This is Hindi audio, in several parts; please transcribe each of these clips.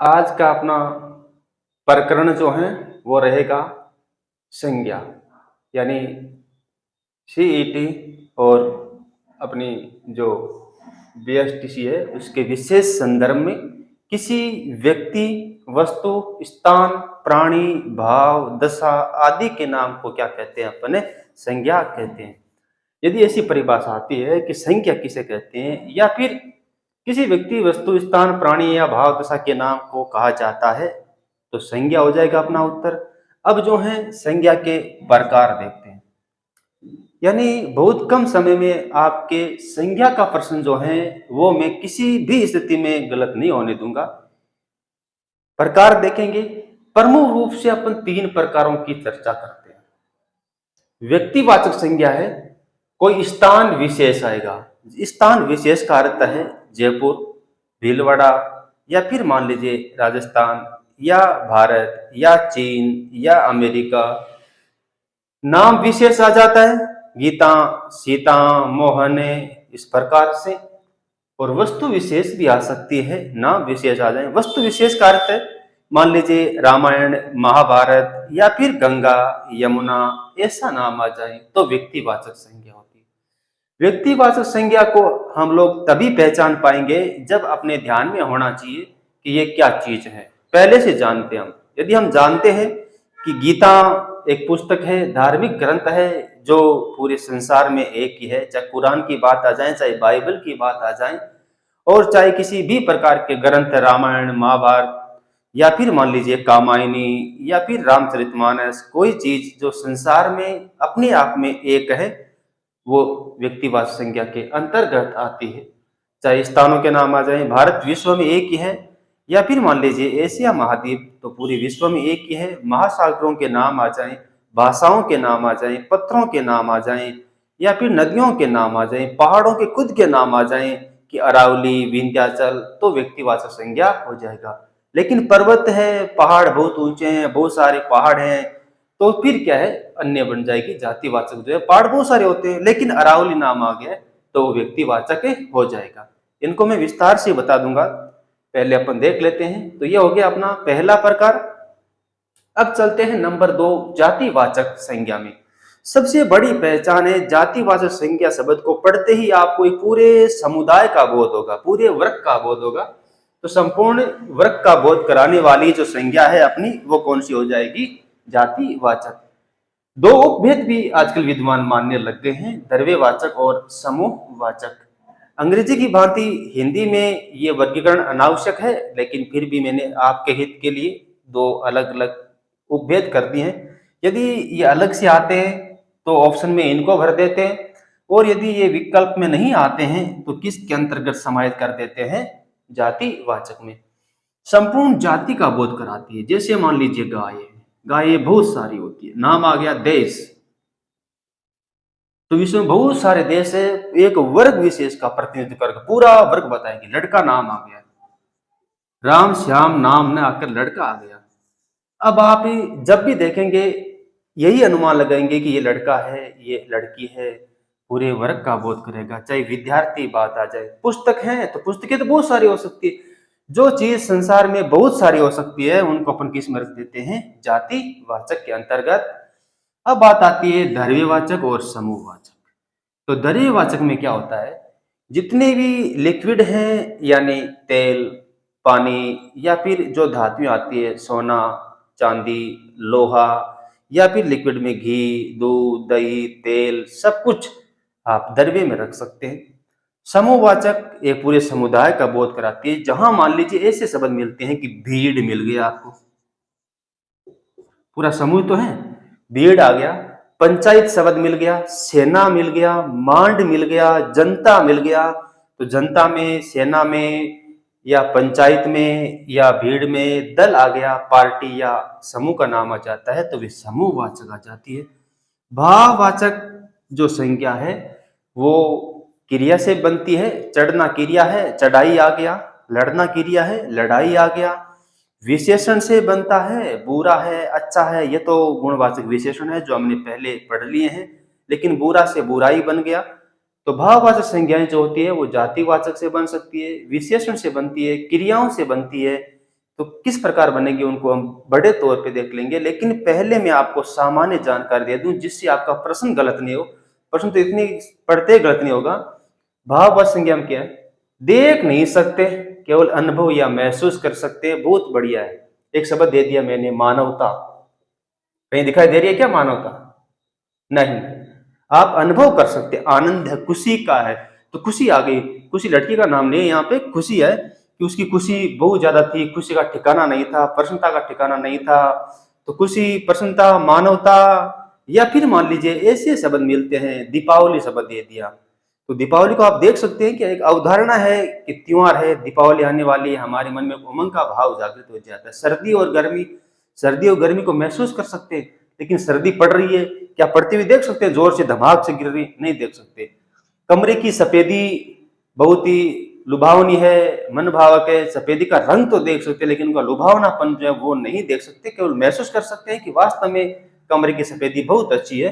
आज का अपना प्रकरण जो है वो रहेगा संज्ञा, यानी सीईटी और अपनी जो बीएसटीसी है उसके विशेष संदर्भ में किसी व्यक्ति, वस्तु, स्थान, प्राणी, भाव, दशा आदि के नाम को क्या कहते हैं? अपने संज्ञा कहते हैं। यदि ऐसी परिभाषा आती है कि संज्ञा किसे कहते हैं या फिर किसी व्यक्ति, वस्तु, स्थान, प्राणी या भाव दशा के नाम को कहा जाता है तो संज्ञा हो जाएगा अपना उत्तर। अब जो है संज्ञा के प्रकार देखते हैं, यानी बहुत कम समय में आपके संज्ञा का प्रश्न जो है वो मैं किसी भी स्थिति में गलत नहीं होने दूंगा। प्रकार देखेंगे, प्रमुख रूप से अपन तीन प्रकारों की चर्चा करते हैं। व्यक्तिवाचक संज्ञा है, कोई स्थान विशेष आएगा। स्थान विशेष का अर्थ है जयपुर, भीलवाड़ा या फिर मान लीजिए राजस्थान या भारत या चीन या अमेरिका। नाम विशेष आ जाता है गीता, सीता, मोहन, इस प्रकार से। और वस्तु विशेष भी आ सकती है, नाम विशेष आ जाए। वस्तु विशेष का अर्थ है मान लीजिए रामायण, महाभारत या फिर गंगा, यमुना, ऐसा नाम आ जाए तो व्यक्तिवाचक संज्ञा होती है। व्यक्तिवाचक संज्ञा को हम लोग तभी पहचान पाएंगे जब अपने ध्यान में होना चाहिए कि ये क्या चीज है, पहले से जानते हम। यदि हम जानते हैं कि गीता एक पुस्तक है, धार्मिक ग्रंथ है जो पूरे संसार में एक ही है, चाहे कुरान की बात आ जाए, चाहे बाइबल की बात आ जाए, और चाहे किसी भी प्रकार के ग्रंथ, रामायण, महाभारत या फिर मान लीजिए कामायनी या फिर रामचरितमानस, कोई चीज जो संसार में अपने आप में एक है वो व्यक्तिवाचक संज्ञा के अंतर्गत आती है। चाहे स्थानों के नाम आ जाए, भारत विश्व में एक ही है, या फिर मान लीजिए एशिया महाद्वीप तो पूरे विश्व में एक ही है। महासागरों के नाम आ जाएं, भाषाओं के नाम आ जाएं, पत्थरों के नाम आ जाएं, या फिर नदियों के नाम आ जाएं, पहाड़ों के खुद के नाम आ जाएं कि अरावली, विंध्याचल, तो व्यक्तिवाचक संज्ञा हो जाएगा। लेकिन पर्वत है, पहाड़ बहुत ऊंचे हैं, बहुत सारे पहाड़ हैं, तो फिर क्या है, अन्य बन जाएगी। जातिवाचक जो है, पहाड़ बहुत सारे होते हैं लेकिन अरावली नाम आ गया तो व्यक्तिवाचक हो जाएगा। इनको मैं विस्तार से बता दूंगा, पहले अपन देख लेते हैं। तो ये हो गया अपना पहला प्रकार। अब चलते हैं नंबर 2, जातिवाचक संज्ञा में। सबसे बड़ी पहचान है जातिवाचक संज्ञा शब्द को पढ़ते ही आपको एक पूरे समुदाय का बोध होगा, पूरे वर्ग का बोध होगा। तो संपूर्ण वर्ग का बोध कराने वाली जो संज्ञा है अपनी, वो कौन सी हो जाएगी? जातिवाचक। दो उपभेद भी आजकल विद्वान मानने लग गए हैं, द्रव्यवाचक और समूहवाचक। अंग्रेजी की भांति हिंदी में ये वर्गीकरण अनावश्यक है, लेकिन फिर भी मैंने आपके हित के लिए दो अलग अलग उपभेद कर दिए हैं। यदि ये अलग से आते हैं तो ऑप्शन में इनको भर देते हैं, और यदि ये विकल्प में नहीं आते हैं तो किसके अंतर्गत समाहित कर देते हैं? जातिवाचक में। संपूर्ण जाति का बोध कराती है। जैसे मान लीजिए गाय है, गाय बहुत सारी होती है, नाम आ गया देश, तो विश्व में बहुत सारे देश है, एक वर्ग विशेष का प्रतिनिधित्व करके पूरा वर्ग बताएंगे। लड़का नाम आ गया, राम श्याम नाम न आकर लड़का आ गया। अब आप जब भी देखेंगे यही अनुमान लगाएंगे कि ये लड़का है, ये लड़की है, पूरे वर्ग का बोध करेगा। चाहे विद्यार्थी बात आ जाए, पुस्तक है तो पुस्तकें तो बहुत सारी हो सकती है। जो चीज संसार में बहुत सारी हो सकती है उनको अपन किस में रख देते हैं? जातिवाचक के अंतर्गत। अब बात आती है द्रव्यवाचक और समूहवाचक। तो द्रव्यवाचक में क्या होता है? जितने भी लिक्विड हैं, यानी तेल, पानी या फिर जो धातुएं आती है, सोना, चांदी, लोहा, या फिर लिक्विड में घी, दूध, दही, तेल, सब कुछ आप द्रव्य में रख सकते हैं। समूहवाचक एक पूरे समुदाय का बोध कराती है। जहां मान लीजिए ऐसे शब्द मिलते हैं कि भीड़ मिल गया आपको, पूरा समूह तो है, भीड़ आ गया, पंचायत शब्द मिल गया, सेना मिल गया, मांड मिल गया, जनता मिल गया। तो जनता में, सेना में या पंचायत में या भीड़ में दल आ गया, पार्टी या समूह का नाम आ जाता है तो वे समूहवाचक आ जाती है। भाववाचक जो संज्ञा है वो क्रिया से बनती है। चढ़ना क्रिया है, चढ़ाई आ गया। लड़ना क्रिया है, लड़ाई आ गया। विशेषण से बनता है, बुरा है, अच्छा है, ये तो गुणवाचक विशेषण है जो हमने पहले पढ़ लिए हैं। लेकिन बुरा से बुराई बन गया। तो भाववाचक संज्ञाएं जो होती है वो जातिवाचक से बन सकती है, विशेषण से बनती है, क्रियाओं से बनती है। तो किस प्रकार बनेगी उनको हम बड़े तौर पे देख लेंगे, लेकिन पहले मैं आपको सामान्य जानकारी दे दूं जिससे आपका प्रश्न गलत नहीं हो। प्रश्न तो इतनी पढ़ते ही गलत नहीं होगा। भाववाचक संज्ञा में क्या है? देख नहीं सकते, केवल अनुभव या महसूस कर सकते हैं। बहुत बढ़िया है। एक शब्द दे दिया मैंने, मानवता। कहीं दिखाई दे रही है क्या मानवता? नहीं। आप अनुभव कर सकते, आनंद है, खुशी का है, तो खुशी आ गई। खुशी लड़की का नाम नहीं है, यहाँ पे खुशी है कि उसकी खुशी बहुत ज्यादा थी, खुशी का ठिकाना नहीं था, प्रसन्नता का ठिकाना नहीं था। तो खुशी, प्रसन्नता, मानवता, या फिर मान लीजिए ऐसे शब्द मिलते हैं, दीपावली शब्द दे दिया। तो दीपावली को आप देख सकते हैं कि एक अवधारणा है कि त्योहार है, दीपावली आने वाली है, हमारे मन में उमंग का भाव जागृत हो जाता है। सर्दी और गर्मी, सर्दी और गर्मी को महसूस कर सकते हैं, लेकिन सर्दी पड़ रही है, क्या पड़ती हुई देख सकते हैं? जोर से धमाक से गिर रही, नहीं देख सकते। कमरे की सफेदी बहुत ही लुभावनी है, मन भावक है। सफेदी का रंग तो देख सकते हैं, लेकिन उनका लुभावनापन जो है वो नहीं देख सकते, केवल महसूस कर सकते हैं कि वास्तव में कमरे की सफेदी बहुत अच्छी है।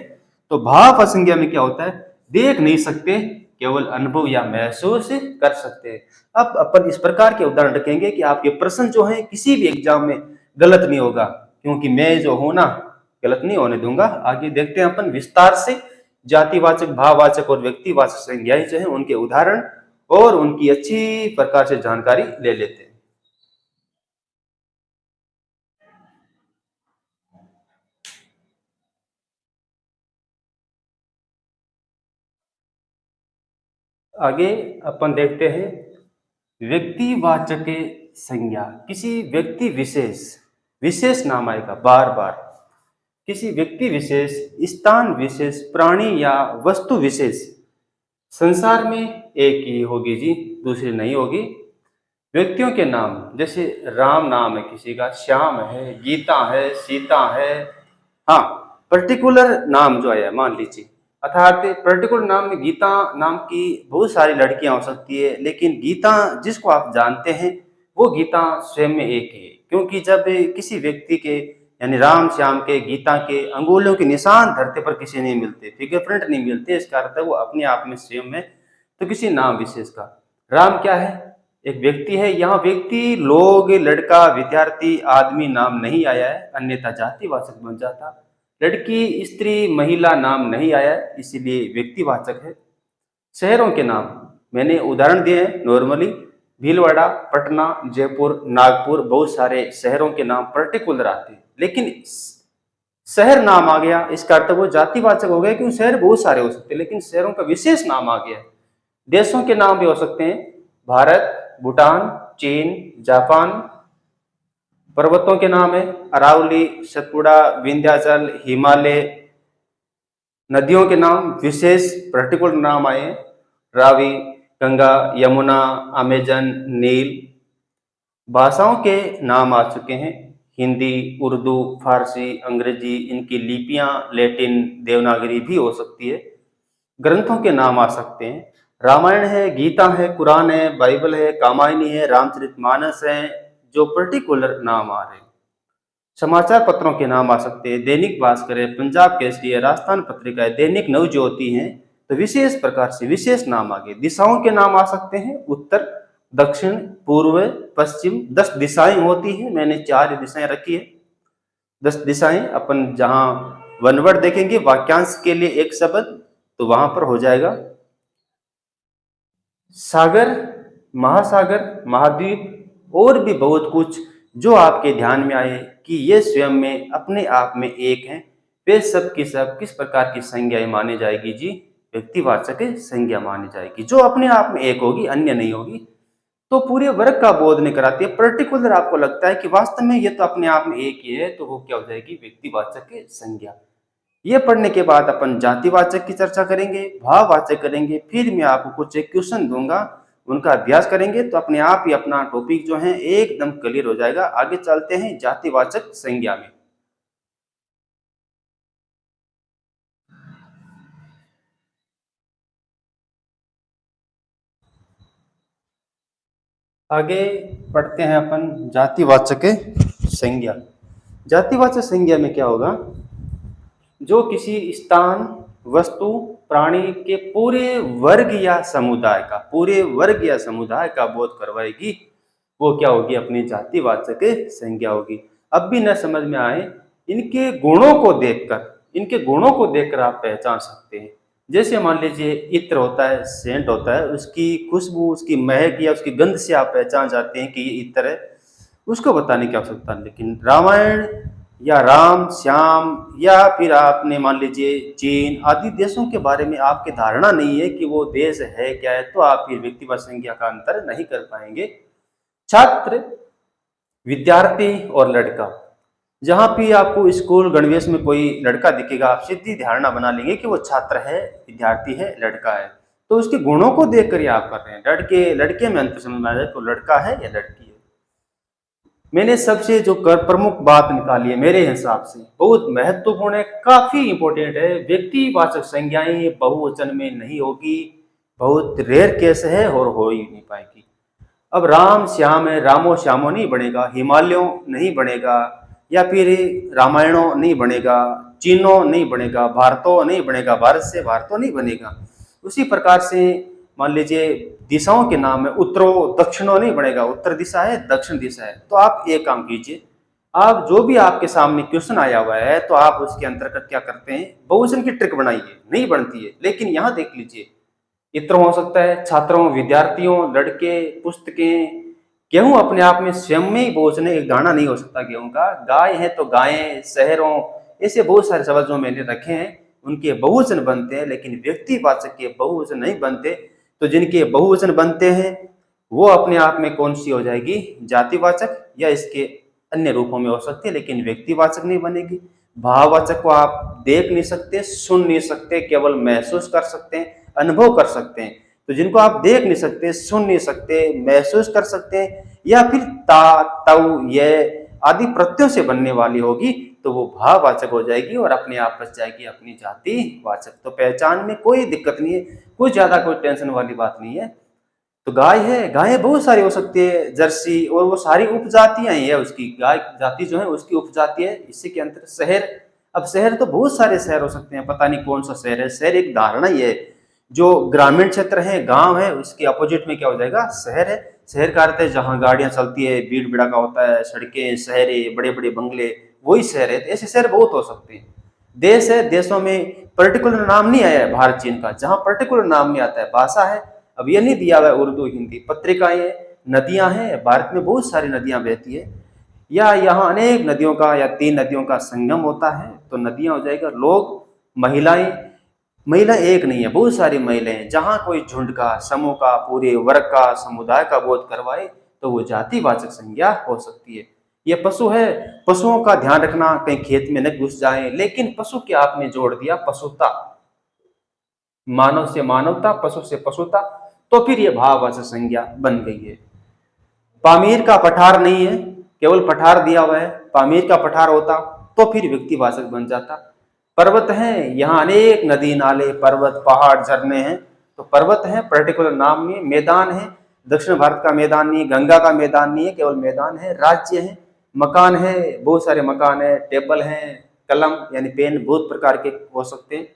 तो भाव असंज्ञा में क्या होता है? देख नहीं सकते, केवल अनुभव या महसूस कर सकते हैं। अब अपन इस प्रकार के उदाहरण रखेंगे कि आपके प्रश्न जो है किसी भी एग्जाम में गलत नहीं होगा, क्योंकि मैं जो हूं ना गलत नहीं होने दूंगा। आगे देखते हैं अपन विस्तार से जातिवाचक, भाववाचक और व्यक्तिवाचक संज्ञाएं जो है उनके उदाहरण और उनकी अच्छी प्रकार से जानकारी ले लेते हैं। आगे अपन देखते हैं व्यक्तिवाचक संज्ञा। किसी व्यक्ति विशेष, विशेष नाम आएगा बार बार, किसी व्यक्ति विशेष, स्थान विशेष, प्राणी या वस्तु विशेष संसार में एक ही होगी जी, दूसरी नहीं होगी। व्यक्तियों के नाम, जैसे राम नाम है किसी का, श्याम है, गीता है, सीता है। हाँ, पर्टिकुलर नाम जो है मान लीजिए, अर्थात पर्टिकुलर नाम में गीता नाम की बहुत सारी लड़कियां हो सकती है, लेकिन गीता जिसको आप जानते हैं वो गीता स्वयं में एक ही है। क्योंकि जब किसी व्यक्ति के यानी राम श्याम के, गीता के अंगुलियों के निशान धरती पर किसी नहीं मिलते, फिंगरप्रिंट नहीं मिलते, इसका अर्थ है वो अपने आप में स्वयं है। तो किसी नाम विशेष का, राम क्या है? एक व्यक्ति है। यहाँ व्यक्ति लोग, लड़का, विद्यार्थी, आदमी नाम नहीं आया है, अन्यथा जातिवाचक बन जाता। लड़की, स्त्री, महिला नाम नहीं आया है, इसीलिए व्यक्तिवाचक है। शहरों के नाम मैंने उदाहरण दिए हैं नॉर्मली, भीलवाड़ा, पटना, जयपुर, नागपुर, बहुत सारे शहरों के नाम पर्टिकुलर आते हैं, लेकिन शहर नाम आ गया, इसका अर्थ वो जातिवाचक हो गया, क्योंकि शहर बहुत सारे हो सकते हैं, लेकिन शहरों का विशेष नाम आ गया। देशों के नाम भी हो सकते हैं, भारत, भूटान, चीन, जापान। पर्वतों के नाम है अरावली, सतपुड़ा, विंध्याचल, हिमालय। नदियों के नाम विशेष पर्टिकुलर नाम आए, रावी, गंगा, यमुना, अमेजन, नील। भाषाओं के नाम आ चुके हैं, हिंदी, उर्दू, फारसी, अंग्रेजी, इनकी लिपियां लैटिन, देवनागरी भी हो सकती है। ग्रंथों के नाम आ सकते हैं, रामायण है, गीता है, कुरान है, बाइबल है, कामायनी है, रामचरितमानस है, जो पर्टिकुलर नाम आ रहे हैं। समाचार पत्रों के नाम आ सकते हैं, दैनिक भास्कर है, पंजाब केसरी है, राजस्थान पत्रिका है, दैनिक नवज्योति है। तो विशेष प्रकार से विशेष नाम आ गए। दिशाओं के नाम आ सकते हैं, उत्तर, दक्षिण, पूर्व, पश्चिम। 10 दिशाएं होती हैं, मैंने 4 दिशाएं रखी है। 10 दिशाएं, अपन जहां वन वर्ड देखेंगे वाक्यांश के लिए एक शब्द, तो वहां पर हो जाएगा सागर, महासागर, महाद्वीप, और भी बहुत कुछ जो आपके ध्यान में आए कि ये स्वयं में अपने आप में एक हैं। वे सब की सब किस प्रकार की संज्ञाएं मानी जाएगी जी? व्यक्तिवाचक संज्ञा मानी जाएगी, जो अपने आप में एक होगी, अन्य नहीं होगी। तो पूरे वर्ग का बोध नहीं कराती है। पर्टिकुलर आपको लगता है कि वास्तव में ये तो अपने आप में एक ही है, तो वो क्या हो जाएगी? व्यक्तिवाचक संज्ञा। ये पढ़ने के बाद अपन जातिवाचक की चर्चा करेंगे, भाववाचक करेंगे, फिर मैं आपको कुछ एक क्वेश्चन दूंगा, उनका अभ्यास करेंगे, तो अपने आप ही अपना टॉपिक जो है एकदम क्लियर हो जाएगा। आगे चलते हैं जातिवाचक संज्ञा में। आगे पढ़ते हैं अपन जातिवाचक संज्ञा। जातिवाचक संज्ञा में क्या होगा? जो किसी स्थान, वस्तु, प्राणी के पूरे वर्ग या समुदाय का, पूरे वर्ग या समुदाय का बोध करवाएगी। वो क्या होगी, अपनी जातिवाचक संज्ञा होगी। अब भी न समझ में आए, इनके गुणों को देखकर, इनके गुणों को देखकर आप पहचान सकते हैं। जैसे मान लीजिए इत्र होता है, सेंट होता है, उसकी खुशबू, उसकी महक या उसकी गंध से आप पहचान जाते हैं कि ये इत्र है, उसको बताने की आवश्यकता नहीं। लेकिन रामायण या राम श्याम या फिर आपने मान लीजिए चीन आदि देशों के बारे में आपकी धारणा नहीं है कि वो देश है क्या है, तो आप फिर व्यक्तिवाचक संज्ञा का अंतर नहीं कर पाएंगे। छात्र, विद्यार्थी और लड़का, जहां भी आपको स्कूल गणवेश में कोई लड़का दिखेगा, आप सीधी धारणा बना लेंगे कि वो छात्र है, विद्यार्थी है, लड़का है। तो उसके गुणों को देखकर ही आप कर रहे हैं। लड़के लड़के में अंतर समझ में आ जाए तो लड़का है या लड़की है। मैंने सबसे जो कर प्रमुख बात निकाली है मेरे हिसाब से, बहुत महत्वपूर्ण है, काफी इंपॉर्टेंट है। व्यक्तिवाचक संज्ञाएं बहुवचन में नहीं होगी, बहुत रेयर केस है और हो ही नहीं पाएगी। अब राम श्याम है, रामो श्यामो नहीं बनेगा, हिमालयों नहीं बनेगा, या फिर रामायणों नहीं बनेगा, चीनो नहीं बनेगा, भारतो नहीं बनेगा, भारत से भारतो नहीं बनेगा। उसी प्रकार से मान लीजिए दिशाओं के नाम है, उत्तरो दक्षिणों नहीं बनेगा, उत्तर दिशा है, दक्षिण दिशा है। तो आप एक काम कीजिए, आप जो भी आपके सामने क्वेश्चन आया हुआ है तो आप उसके अंतर्गत क्या करते हैं, बहुवचन की ट्रिक बनाइए। नहीं बनती है, लेकिन यहाँ देख लीजिए, इत्र हो सकता है, छात्रों, विद्यार्थियों, लड़के, पुस्तकें। गेहूं अपने आप में स्वयं में ही बहुवचन एक दाना नहीं हो सकता गेहूं का। गाय है तो गायें, शहरों, ऐसे बहुत सारे शब्द जो मैंने रखे हैं उनके बहुवचन बनते हैं, लेकिन व्यक्तिवाचक के बहुवचन नहीं बनते। तो जिनके बहुवचन बनते हैं वो अपने आप में कौन सी हो जाएगी, जातिवाचक, या इसके अन्य रूपों में हो सकती है, लेकिन व्यक्तिवाचक नहीं बनेगी। भाववाचक को आप देख नहीं सकते, सुन नहीं सकते, केवल महसूस कर सकते हैं, अनुभव कर सकते हैं। तो जिनको आप देख नहीं सकते, सुन नहीं सकते, महसूस कर सकते हैं, या फिर ता, तव, ये आदि प्रत्ययों से बनने वाली होगी, तो वो भाववाचक हो जाएगी और अपने आप बच जाएगी अपनी जातिवाचक। तो पहचान में कोई दिक्कत नहीं है, कोई ज्यादा कोई टेंशन वाली बात नहीं है। तो गाय है, गायें बहुत सारी हो सकती है, जर्सी, और वो सारी उपजातियां ही है उसकी, गाय जाति जो है उसकी उपजाति है। इसी के अंतर शहर, अब शहर तो बहुत सारे शहर हो सकते हैं, पता नहीं कौन सा शहर है। शहर एक धारणा ही है, जो ग्रामीण क्षेत्र है, गांव है, उसके अपोजिट में क्या हो जाएगा, शहर है। शहर का अर्थ है जहाँ गाड़ियां चलती है, भीड़ भड़ाका होता है, सड़कें, शहरे, बड़े बड़े बंगले, वही शहर है। ऐसे शहर बहुत हो सकते हैं। देश है, देशों में पर्टिकुलर नाम नहीं आया है भारत चीन का, जहां पर्टिकुलर नाम नहीं आता है। भाषा है, अब ये नहीं दिया हुआ है उर्दू हिंदी। पत्रिकाएं हैं, नदियां हैं, भारत में बहुत सारी नदियां बहती है, या यहाँ अनेक नदियों का या 3 नदियों का संगम होता है, तो नदियां हो जाएगा। लोग, महिलाएं, महिला एक नहीं है, बहुत सारी महिलाएं। जहां कोई झुंड का, समूह का, पूरे वर्ग का, समुदाय का बोध करवाए तो वो जातिवाचक संज्ञा हो सकती है। ये पशु है, पशुओं का ध्यान रखना कहीं खेत में न घुस जाए, लेकिन पशु के आपने जोड़ दिया पशुता, मानव से मानवता, पशु से पशुता, तो फिर ये भाववाचक संज्ञा बन गई है। पामीर का पठार नहीं है, केवल पठार दिया हुआ है। पामीर का पठार होता तो फिर व्यक्तिवाचक बन जाता। पर्वत है, यहाँ अनेक नदी नाले, पर्वत, पहाड़, झरने हैं, तो पर्वत है, पर्टिकुलर नाम नहीं। मैदान है, दक्षिण भारत का मैदान नहीं, गंगा का मैदान नहीं है, केवल मैदान है। राज्य है, मकान है, बहुत सारे मकान है, टेबल है, कलम यानी पेन बहुत प्रकार के हो सकते हैं।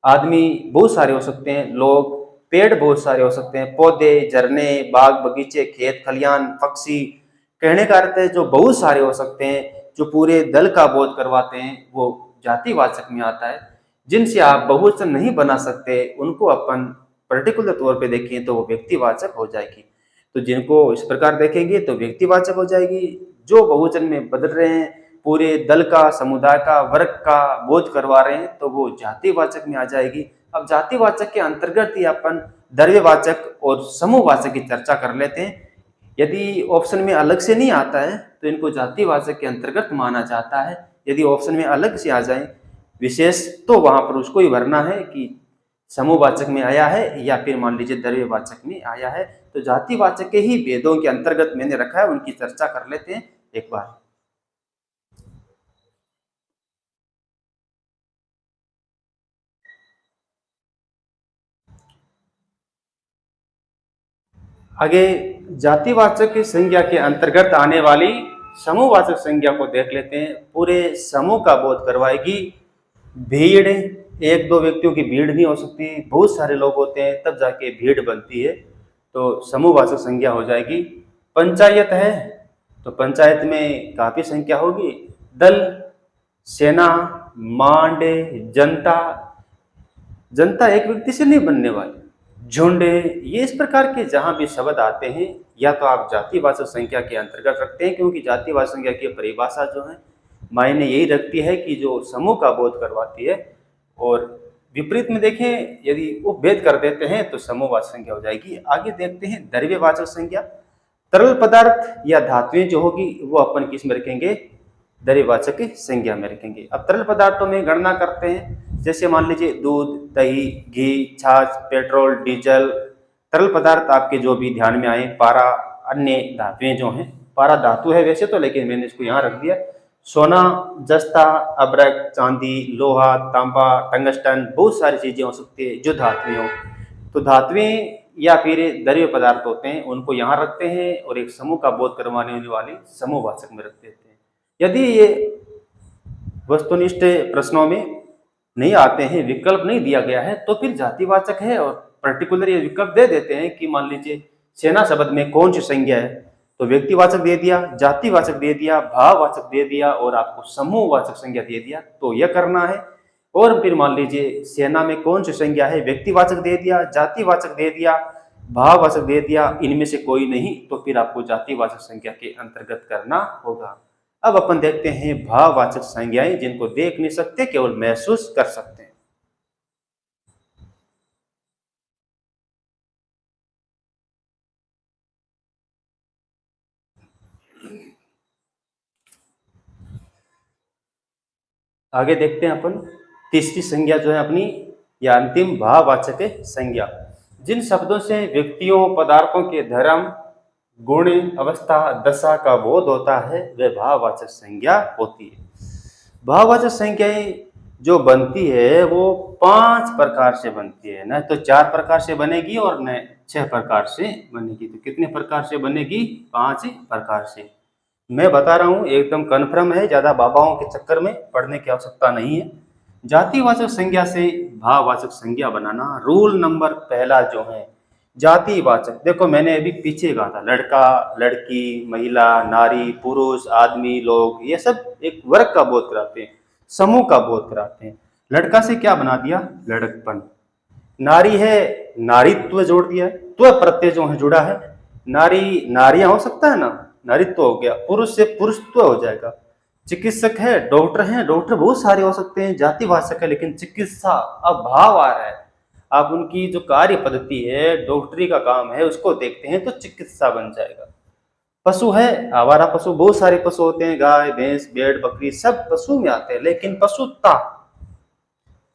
आदमी बहुत सारे हो सकते हैं, लोग, पेड़ बहुत सारे हो सकते हैं, पौधे, झरने, बाग बगीचे, खेत खलियान, पक्षी। कहने का अर्थ है जो बहुत सारे हो सकते हैं, जो पूरे दल का बोध करवाते हैं, वो जातिवाचक में आता है। जिनसे आप बहुवचन नहीं बना सकते उनको अपन पर्टिकुलर तौर पे देखें तो वो व्यक्तिवाचक हो जाएगी। तो जिनको इस प्रकार देखेंगे तो व्यक्तिवाचक हो जाएगी। जो बहुवचन में बदल रहे हैं, पूरे दल का, समुदाय का, वर्ग का बोध करवा रहे हैं, तो वो जातिवाचक में आ जाएगी। अब जातिवाचक के अंतर्गत ही अपन द्रव्यवाचक और समूहवाचक की चर्चा कर लेते हैं। यदि ऑप्शन में अलग से नहीं आता है तो इनको जातिवाचक के अंतर्गत माना जाता है। यदि ऑप्शन में अलग से आ जाए विशेष, तो वहां पर उसको ही भरना है कि समूहवाचक में आया है या फिर मान लीजिए द्रव्यवाचक में आया है। तो जातिवाचक के ही भेदों के अंतर्गत मैंने रखा है, उनकी चर्चा कर लेते हैं एक बार। आगे जातिवाचक की संज्ञा के अंतर्गत आने वाली समूहवाचक संज्ञा को देख लेते हैं। पूरे समूह का बोध करवाएगी। भीड़, एक दो व्यक्तियों की भीड़ नहीं हो सकती, बहुत सारे लोग होते हैं तब जाके भीड़ बनती है, तो समूहवाचक संज्ञा हो जाएगी। पंचायत है तो पंचायत में काफी संख्या होगी। दल, सेना, मांड, जनता। जनता एक व्यक्ति से नहीं बनने वाली। झुंड, ये इस प्रकार के जहां भी शब्द आते हैं या तो आप जातिवाचक संख्या के अंतर्गत रखते हैं, क्योंकि जातिवाचक संख्या की परिभाषा जो है मायने यही रखती है कि जो समूह का बोध करवाती है। और विपरीत में देखें, यदि उपभेद कर देते हैं तो समूहवाचक संख्या हो जाएगी। आगे देखते हैं द्रव्यवाचक संख्या। तरल पदार्थ या धातुएं जो होगी वो अपन किस में रखेंगे? द्रव्यवाचक संज्ञा में रखेंगे। अब तरल पदार्थों में गणना करते हैं, जैसे मान लीजिए दूध, दही, घी, छाछ, पेट्रोल, डीजल। तरल पदार्थ आपके जो भी ध्यान में आए, पारा, अन्य धातुएं जो हैं। पारा धातु है वैसे तो, लेकिन मैंने इसको यहाँ रख दिया। सोना, जस्ता, अब्रक, चांदी, लोहा, तांबा, टंगस्टन, बहुत सारी चीजें हो सकती है जो धातुएं हो। तो धातुएं या फिर द्रव्य पदार्थ होते हैं उनको यहाँ रखते हैं और एक समूह का बोध करवाने वाली समूहवाचक में रख देते हैं। यदि ये वस्तुनिष्ठ प्रश्नों में नहीं आते हैं, विकल्प नहीं दिया गया है, तो फिर जातिवाचक है और पर्टिकुलर ये विकल्प दे देते हैं कि मान लीजिए सेना शब्द में कौन सी संज्ञा है, तो व्यक्तिवाचक दे दिया, जातिवाचक दे दिया, भाववाचक दे दिया और आपको समूहवाचक संज्ञा दे दिया, तो यह करना है। और फिर मान लीजिए सेना में कौन सी संज्ञा है, व्यक्तिवाचक दे दिया, जातिवाचक दे दिया, भाववाचक दे दिया, इनमें से कोई नहीं, तो फिर आपको जातिवाचक संज्ञा के अंतर्गत करना होगा। अब अपन देखते हैं भाववाचक संज्ञाएं जिनको देख नहीं सकते, केवल महसूस कर सकते हैं। आगे देखते हैं अपन तीसरी संज्ञा जो है अपनी, या अंतिम भाववाचक संज्ञा। जिन शब्दों से व्यक्तियों, पदार्थों के धर्म, गुण, अवस्था, दशा का बोध होता है वह भाववाचक संज्ञा होती है। भाववाचक संज्ञाएं जो बनती है वो 5 प्रकार से बनती है, न तो 4 प्रकार से बनेगी और न 6 प्रकार से बनेगी। तो कितने प्रकार से बनेगी? 5 प्रकार से। मैं बता रहा हूं, एकदम कन्फर्म है, ज्यादा बाबाओं के चक्कर में पढ़ने की आवश्यकता नहीं है। जातिवाचक संज्ञा से भाववाचक संज्ञा बनाना, रूल नंबर पहला जो है जातिवाचक। देखो मैंने अभी पीछे कहा था लड़का, लड़की, महिला, नारी, पुरुष, आदमी, लोग, ये सब एक वर्ग का बोध कराते हैं, समूह का बोध कराते हैं। लड़का से क्या बना दिया? लड़कपन। नारी है, नारीत्व जोड़ दिया है, त्व प्रत्यय जो है जुड़ा है। नारी, नारियां हो सकता है ना, नारीत्व हो गया। पुरुष से पुरुषत्व हो जाएगा। चिकित्सक है, डॉक्टर हैं, डॉक्टर बहुत सारे हो सकते हैं, जातिवाचक है, लेकिन चिकित्सा, अब भाव आ रहा है, आप उनकी जो कार्य पद्धति है, डॉक्टरी का काम है, उसको देखते हैं तो चिकित्सा बन जाएगा। पशु है, आवारा पशु, बहुत सारे पशु होते हैं, गाय, भैंस, भेड़, बकरी, सब पशु में आते हैं, लेकिन पशुता।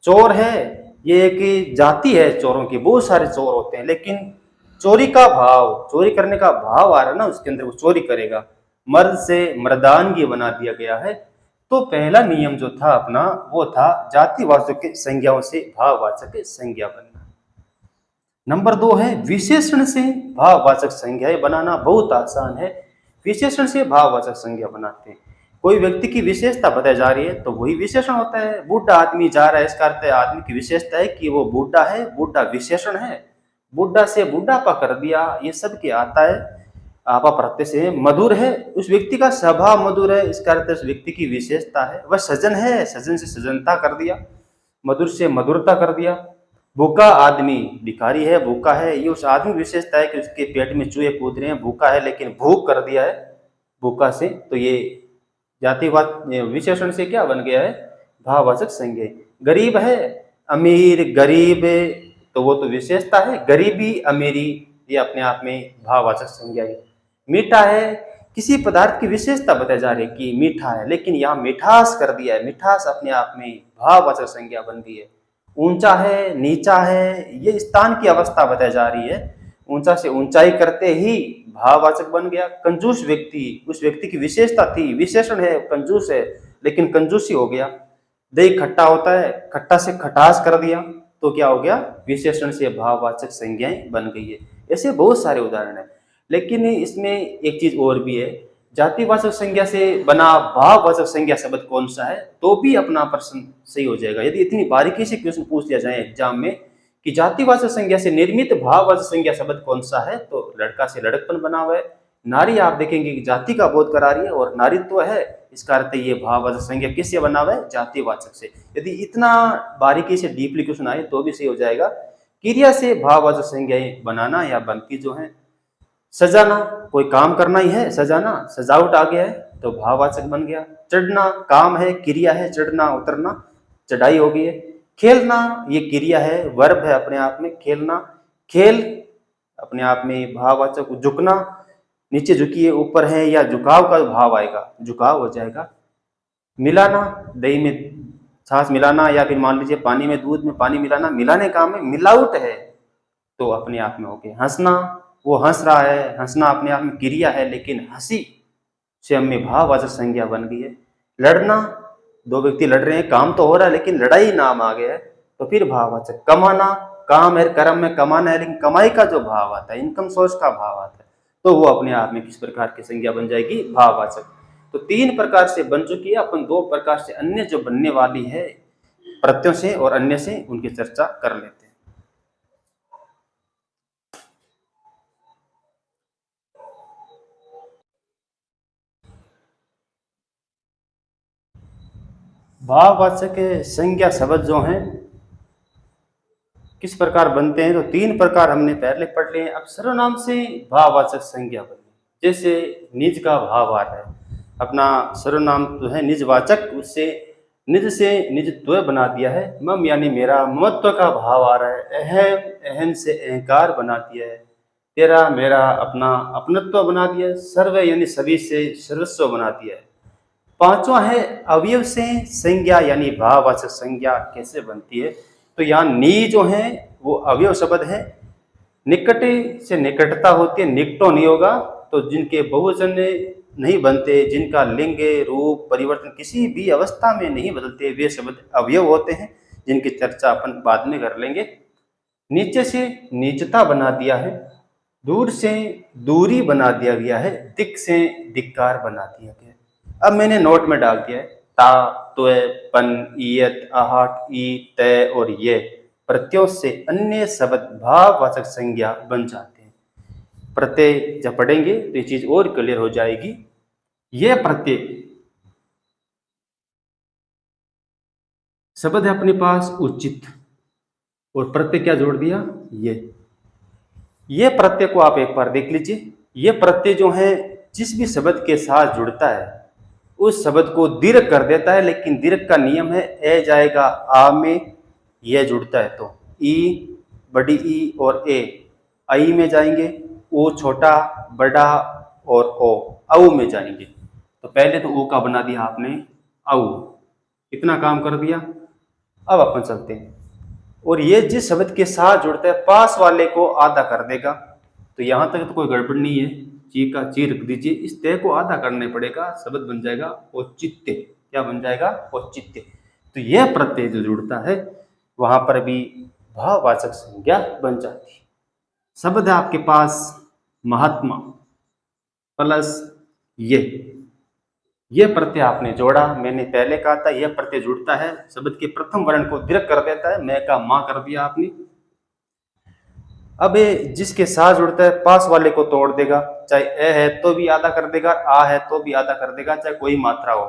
चोर है, ये एक जाति है चोरों की, बहुत सारे चोर होते हैं, लेकिन चोरी का भाव, चोरी करने का भाव आ रहा है ना उसके अंदर, वो चोरी करेगा। मर्द से मर्दानगी बना दिया गया है। तो पहला नियम जो था अपना वो था जातिवाचक संज्ञाओं से भाववाचक संज्ञा बनना। नंबर 2 है विशेषण से भाववाचक संज्ञाएं बनाना। बहुत आसान है, विशेषण से भाववाचक संज्ञा बनाते हैं। कोई व्यक्ति की विशेषता बताई जा रही है तो वही विशेषण होता है। बूढ़ा आदमी जा रहा है, इसका अर्थ है आदमी की विशेषता है कि वो बूढ़ा है, बूढ़ा विशेषण है। बूढ़ा से बुढ़ापा कर दिया, ये सब क्या आता है? आपा प्रत्यय से। मधुर है, उस व्यक्ति का स्वभाव मधुर है, इसका अर्थ उस व्यक्ति की विशेषता है। वह सजन है, सजन से सजनता कर दिया, मधुर से मधुरता कर दिया। भूखा आदमी भिखारी है, भूखा है, ये उस आदमी की विशेषता है कि उसके पेट में चूहे कूद रहे हैं, भूखा है, लेकिन भूख कर दिया है भूखा से। तो ये जातिवाद विशेषण से क्या बन गया है? भाववाचक संज्ञा। गरीब है, अमीर, गरीब, तो वो तो विशेषता है। गरीबी, अमीरी, ये अपने आप में भाववाचक संज्ञा है। मीठा है, किसी पदार्थ की विशेषता बताई जा रही है कि मीठा है, लेकिन यहाँ मिठास कर दिया है, मिठास अपने आप में भाववाचक संज्ञा बन गई है। ऊंचा है, नीचा है, ये स्थान की अवस्था बताई जा रही है। ऊंचा से ऊंचाई करते ही भाववाचक बन गया। कंजूस व्यक्ति, उस व्यक्ति की विशेषता थी, विशेषण है, कंजूस है, लेकिन कंजूसी हो गया। दही खट्टा होता है, खट्टा से खटास कर दिया, तो क्या हो गया? विशेषण से भाववाचक संज्ञाएं बन गई है। ऐसे बहुत सारे उदाहरण है, लेकिन इसमें एक चीज और भी है। जातिवाचक संज्ञा से बना भाववाचक संज्ञा शब्द कौन सा है, तो भी अपना प्रश्न सही हो जाएगा। यदि इतनी बारीकी से क्वेश्चन पूछ लिया जाए एग्जाम में कि जातिवाचक संज्ञा से निर्मित भाववाचक संज्ञा शब्द कौन सा है, तो लड़का से लड़कपन बना हुआ है, नारी आप देखेंगे कि जाति का बोध करा रही है और नारीत्व है, इसका अर्थ ये भाववाचक संज्ञा किससे बना हुआ है? जातिवाचक से। यदि इतना बारीकी से डीपली क्वेश्चन आए तो भी सही हो जाएगा। क्रिया से भाववाचक संज्ञाएं बनाना या बनती जो है। सजाना, कोई काम करना ही है, सजाना, सजावट आ गया है तो भाववाचक बन गया। चढ़ना काम है, क्रिया है, चढ़ना उतरना, चढ़ाई हो गई है। खेलना ये क्रिया है, वर्ब है अपने आप में, खेलना, खेल अपने आप में भाववाचक। झुकना, नीचे झुकिए, ऊपर है, या झुकाव का भाव आएगा, झुकाव हो जाएगा। मिलाना, दही में छाछ मिलाना, या फिर मान लीजिए पानी में दूध में पानी मिलाना, मिलाने काम में मिलावट है तो अपने आप में हो गया। हंसना, वो हंस रहा है, हंसना अपने आप में क्रिया है लेकिन हंसी से हमें भाववाचक संज्ञा बन गई है। लड़ना, दो व्यक्ति लड़ रहे हैं, काम तो हो रहा है लेकिन लड़ाई नाम आ गया है तो फिर भाववाचक। कमाना, काम है, कर्म में कमाना है, लेकिन कमाई का जो भाव आता है, इनकम सोर्स का भाव आता है, तो वो अपने आप में किस प्रकार की संज्ञा बन जाएगी? भाववाचक। तो 3 प्रकार से बन चुकी है, अपन 2 प्रकार से अन्य जो बनने वाली है प्रत्ययों से और अन्य से, उनकी चर्चा कर लेते हैं। भाववाचक संज्ञा शब्द जो हैं किस प्रकार बनते हैं? तो 3 प्रकार हमने पहले पढ़ लिए हैं। अब सर्वनाम से भाववाचक संज्ञा बनी, जैसे निज का भाव आ रहा है, अपना सर्वनाम तो है निजवाचक, उससे निज से निजत्व बना दिया है। मम यानी मेरा, ममत्व का भाव आ रहा है। अहम, अहम से अहंकार बना दिया है। तेरा, मेरा, अपना अपनत्व बना दिया है। सर्व यानी सभी से सर्वस्व बना दिया है। पांचवा है अवयव से संज्ञा यानी भाववाचक संज्ञा कैसे बनती है? तो यहाँ नी जो है वो अवयव शब्द है, निकट से निकटता होती है, निकटो नहीं होगा। तो जिनके बहुवचन नहीं बनते, जिनका लिंग रूप परिवर्तन किसी भी अवस्था में नहीं बदलते, वे शब्द अवयव होते हैं, जिनकी चर्चा अपन बाद में कर लेंगे। नीचे से नीचता बना दिया है, दूर से दूरी बना दिया गया है, दिक से धिक्कार बना दिया गया है। अब मैंने नोट में डाल दिया है ता, त्व, पन, इयत, आहट, ई, तय और ये प्रत्ययों से अन्य शब्द भाववाचक संज्ञा बन जाते हैं। प्रत्यय जब पढ़ेंगे तो ये चीज और क्लियर हो जाएगी। ये प्रत्यय शब्द है अपने पास उचित, और प्रत्यय क्या जोड़ दिया? ये प्रत्यय को आप एक बार देख लीजिए। ये प्रत्यय जो है जिस भी शब्द के साथ जुड़ता है उस शब्द को दीर्घ कर देता है, लेकिन दीर्घ का नियम है ए जाएगा आ में, ये जुड़ता है तो ई, बड़ी ई और ए आई में जाएंगे, ओ छोटा बड़ा और ओ औ में जाएंगे। तो पहले तो ओ का बना दिया आपने औ, इतना काम कर दिया। अब अपन चलते हैं, और ये जिस शब्द के साथ जुड़ता है पास वाले को आधा कर देगा। तो यहां तक तो कोई गड़बड़ नहीं है, ची का ची रख दीजिए, इस तय को आधा करने पड़ेगा, शब्द बन जाएगा औचित्य। क्या बन जाएगा? औचित्य। तो यह प्रत्यय जो जुड़ता है वहां पर भी भाववाचक संज्ञा बन जाती है। शब्द है आपके पास महात्मा प्लस ये प्रत्यय आपने जोड़ा। मैंने पहले कहा था यह प्रत्यय जुड़ता है, शब्द के प्रथम वर्ण को दीर्घ कर देता है, मैं का मां कर दिया आपने। अब जिसके साथ जुड़ता है पास वाले को तोड़ देगा, चाहे ए है तो भी आधा कर देगा, आ है तो भी आधा कर देगा, चाहे कोई मात्रा हो।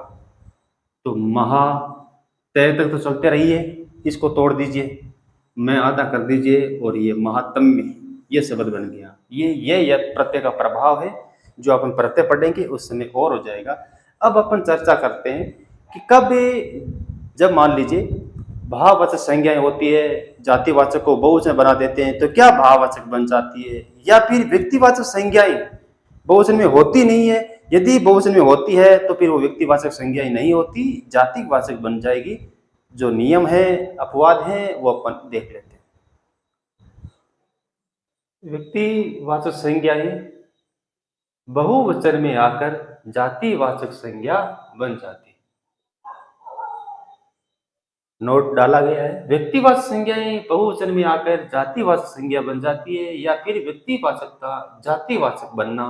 तो महा तय तक तो चलते रहिए, इसको तोड़ दीजिए, मैं आधा कर दीजिए, और ये महात्म्य ये शब्द बन गया। ये प्रत्यय का प्रभाव है, जो अपन प्रत्यय पढ़ेंगे उस समय और हो जाएगा। अब अपन चर्चा करते हैं कि कब, जब मान लीजिए भाववाचक संज्ञाएं होती है, जातिवाचक को बहुवचन बना देते हैं, तो क्या भाववाचक बन जाती है? या फिर व्यक्तिवाचक संज्ञाएं बहुवचन में होती नहीं है? यदि बहुवचन में होती है तो फिर वो व्यक्तिवाचक संज्ञाएं नहीं होती, जातिवाचक बन जाएगी। जो नियम है, अपवाद है, वो अपन देख लेते हैं। व्यक्तिवाचक संज्ञाएं बहुवचन में आकर जातिवाचक संज्ञा बन जाती है। नोट डाला गया है, व्यक्तिवाचक संज्ञाएं बहुवचन में आकर जातिवाचक संज्ञा बन जाती है, या फिर व्यक्तिवाचक का जातिवाचक बनना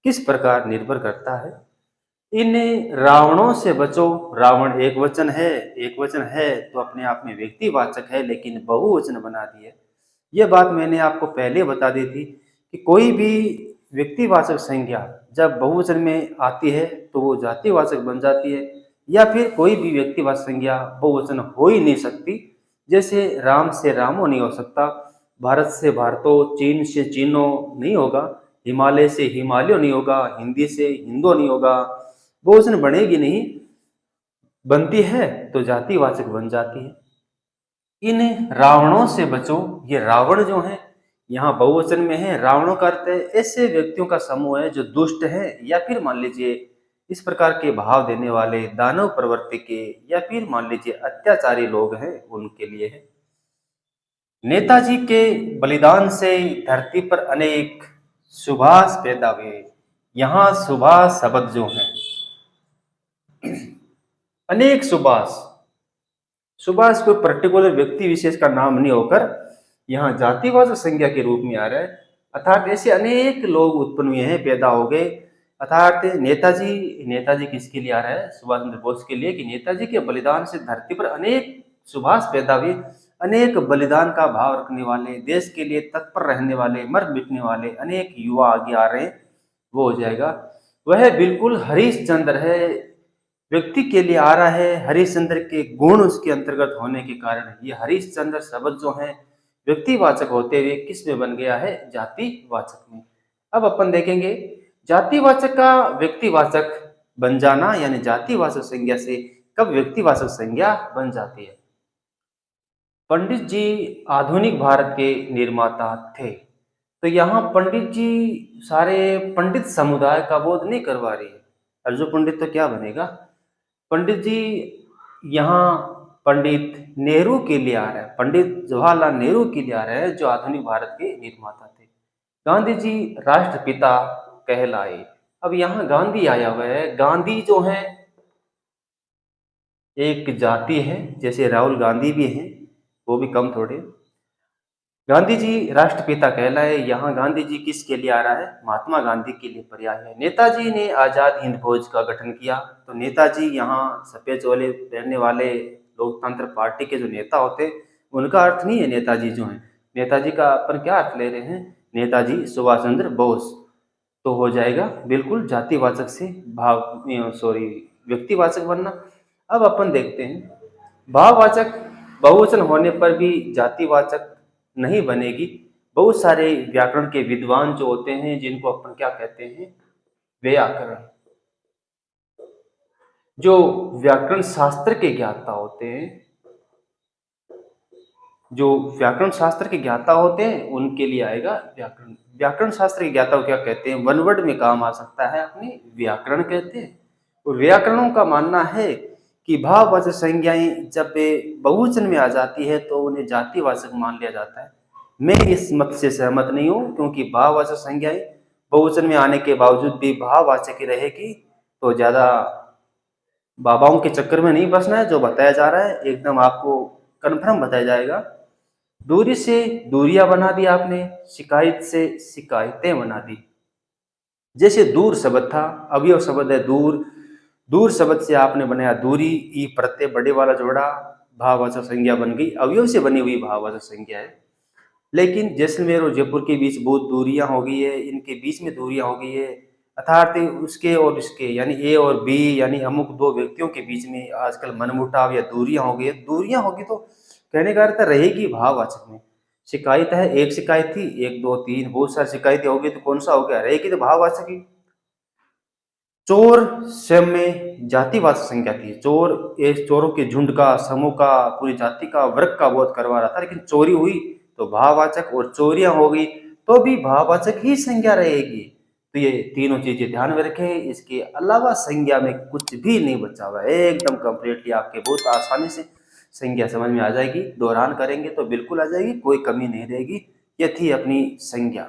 किस प्रकार निर्भर करता है? इन रावणों से बचो। रावण एक वचन है, एक वचन है तो अपने आप में व्यक्तिवाचक है, लेकिन बहुवचन बना दिया। यह बात मैंने आपको पहले बता दी थी कि कोई भी व्यक्तिवाचक संज्ञा जब बहुवचन में आती है तो वो जातिवाचक बन जाती है, या फिर कोई भी व्यक्तिवाचक संज्ञा बहुवचन हो ही नहीं सकती। जैसे राम से रामो नहीं हो सकता, भारत से भारतो, चीन से चीनो नहीं होगा, हिमालय से हिमालय नहीं होगा, हिंदी से हिंदो नहीं होगा, बहुवचन बनेगी नहीं। बनती है तो जातिवाचक बन जाती है। इन रावणों से बचो, ये रावण जो है यहाँ बहुवचन में है। रावणों का अर्थ है ऐसे व्यक्तियों का समूह है जो दुष्ट है, या फिर मान लीजिए इस प्रकार के भाव देने वाले, दानव प्रवृत्ति के, या फिर मान लीजिए अत्याचारी लोग हैं, उनके लिए है। नेताजी के बलिदान से धरती पर अनेक सुभाष पैदा हुए। यहाँ सुभाष शब्द जो है, अनेक सुभाष, सुभाष कोई पर्टिकुलर व्यक्ति विशेष का नाम नहीं होकर यहाँ जातिवाचक संज्ञा के रूप में आ रहा है। अर्थात ऐसे अनेक लोग उत्पन्न हुए हैं, पैदा हो गए। अर्थात नेताजी, नेताजी किसके लिए आ रहा है? सुभाष चंद्र बोस के लिए, कि नेताजी के बलिदान से धरती पर अनेक सुभाष पैदा हुए, अनेक बलिदान का भाव रखने वाले, देश के लिए तत्पर रहने वाले, मर मिटने वाले अनेक युवा आगे आ रहे हैं। वो हो जाएगा, वह बिल्कुल हरिश्चंद्र है, व्यक्ति के लिए आ रहा है। हरिश्चंद्र के गुण उसके अंतर्गत होने के कारण ये हरिश्चंद्र शब्द जो है व्यक्तिवाचक होते हुए किस में बन गया है? जातिवाचक में। अब अपन देखेंगे जातिवाचक का व्यक्तिवाचक बन जाना, यानी जातिवाचक संज्ञा से कब व्यक्तिवाचक संज्ञा बन जाती है। पंडित जी आधुनिक भारत के निर्माता थे, तो यहाँ पंडित जी सारे पंडित समुदाय का बोध नहीं करवा रही है। अर्जुन पंडित तो क्या बनेगा? पंडित जी यहाँ पंडित नेहरू के लिए आ रहा है, पंडित जवाहरलाल नेहरू के लिए आ रहा है, जो आधुनिक भारत के निर्माता थे। गांधी जी राष्ट्रपिता कहलाए। अब यहाँ गांधी आया हुआ है। गांधी जो है एक जाति है, जैसे राहुल गांधी भी हैं, वो भी कम थोड़े। गांधी जी राष्ट्रपिता कहलाए। यहाँ गांधी जी किसके लिए आ रहा है? महात्मा गांधी के लिए पर्याय है। नेताजी ने आजाद हिंद फौज का गठन किया, तो नेताजी यहाँ सफेद चोले पहनने वाले लोकतंत्र पार्टी के जो नेता होते, उनका अर्थ नहीं है नेताजी जो है। नेताजी का अपन क्या अर्थ ले रहे हैं? नेताजी सुभाष चंद्र बोस। तो हो जाएगा बिल्कुल जातिवाचक से भाव, सॉरी, व्यक्तिवाचक बनना। अब अपन देखते हैं भाववाचक बहुवचन होने पर भी जातिवाचक नहीं बनेगी। बहुत सारे व्याकरण के विद्वान जो होते हैं, जिनको अपन क्या कहते हैं? व्याकरण, जो व्याकरण शास्त्र के ज्ञाता होते हैं, जो व्याकरण शास्त्र के ज्ञाता होते हैं, उनके लिए आएगा व्याकरण। व्याकरण शास्त्र के ज्ञाता को क्या कहते हैं? वन वर्ड में काम आ सकता है, अपने व्याकरण कहते हैं। और व्याकरणों का मानना है कि भाववाचक संज्ञाएं जब बहुवचन में आ जाती है तो उन्हें जातिवाचक मान लिया जाता है। मैं इस मत से सहमत नहीं हूं, क्योंकि भाववाचक संज्ञाएं बहुवचन में आने के बावजूद भी भाववाचक ही रहेगी। तो ज्यादा बाबाओं के चक्कर में नहीं फंसना है। जो बताया जा रहा है एकदम आपको कन्फर्म बताया जाएगा। दूरी से दूरियां बना दी आपने, शिकायत से शिकायतें बना दी। जैसे दूर शब्द था, अवयव शब्द है दूर, दूर शब्द से आपने बनाया दूरी, ई प्रत्यय बड़े वाला जोड़ा, भाववाचक संज्ञा बन गई, अवयव से बनी हुई भाववाचक संज्ञा है। लेकिन जैसलमेर और जयपुर के बीच बहुत दूरियां हो गई है, इनके बीच में दूरियां हो गई है, अर्थात उसके और इसके, यानी ए और बी, यानी अमुक दो व्यक्तियों के बीच में आजकल मनमुटाव या दूरियां हो गई है। दूरियां होगी तो कहने का अर्थ रहेगी भाववाचक में। शिकायत है, एक शिकायत थी, एक दो तीन, बहुत सारी शिकायतें होगी तो कौन सा हो गया? रहेगी तो भाववाचक ही। चोर स्वयं में जातिवाचक संज्ञा थी। चोर एक चोरों के झुंड का, समूह का, पूरी जाति का, वर्ग का बोध करवा रहा था, लेकिन चोरी हुई तो भाववाचक, और चोरियां हो गई तो भी भाववाचक ही संज्ञा रहेगी। तो ये तीनों चीजें ध्यान में रखें। इसके अलावा संज्ञा में कुछ भी नहीं बचा हुआ है, एकदम कंप्लीटली आपके बहुत आसानी से संज्ञा समझ में आ जाएगी। दोहरान करेंगे तो बिल्कुल आ जाएगी, कोई कमी नहीं रहेगी। ये थी अपनी संज्ञा।